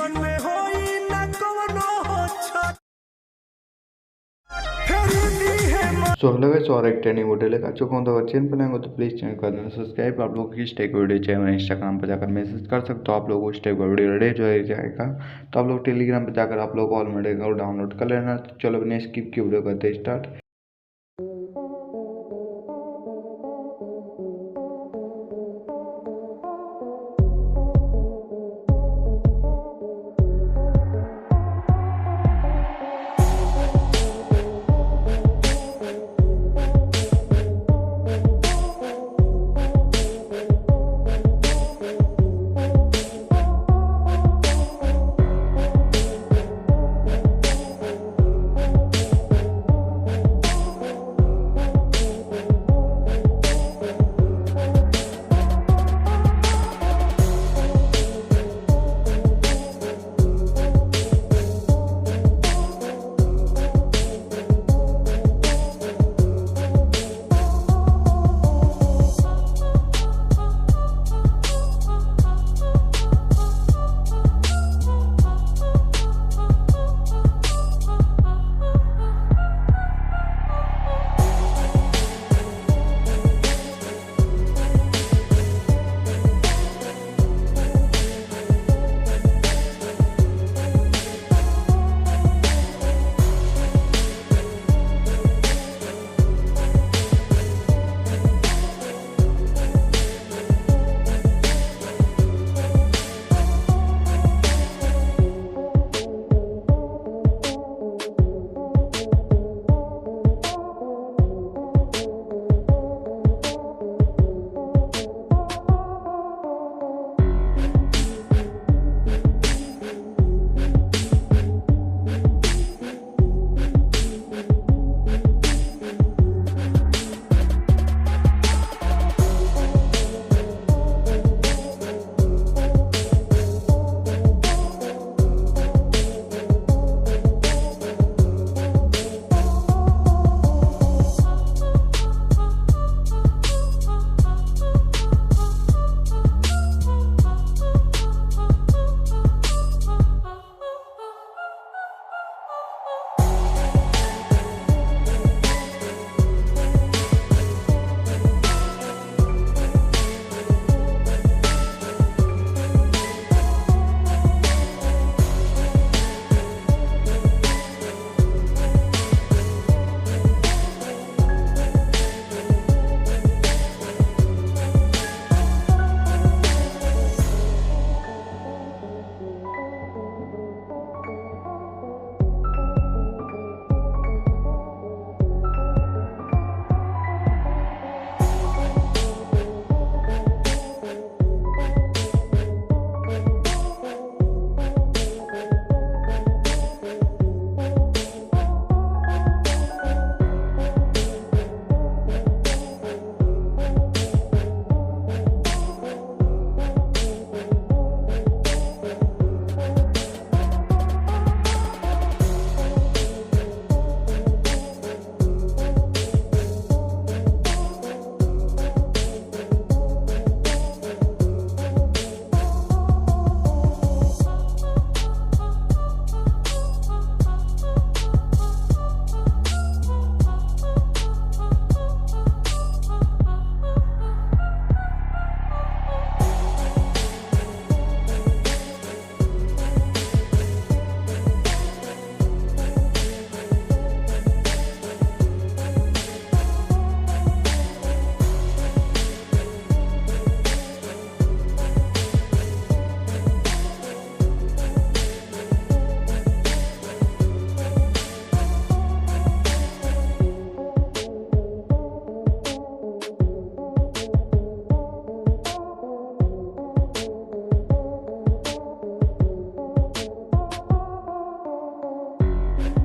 So hello guys, और एक training video लेकर आ चुका हूँ। तो अगर चैनल पर नए हो तो प्लीज़ चैनल कर देना सब्सक्राइब। आप लोग किस टाइप का वीडियो चाहिए मैं इंस्टाग्राम पर जाकर मैसेज कर सकते हो। आप लोग उस टाइप का वीडियो रेडी हो जाएगा तो आप लोग टेलीग्राम पर जाकर आप लोग ऑल मटेरियल डाउनलोड कर लेना। चलो अपने स्किप की वीडियो करते स्टार्ट।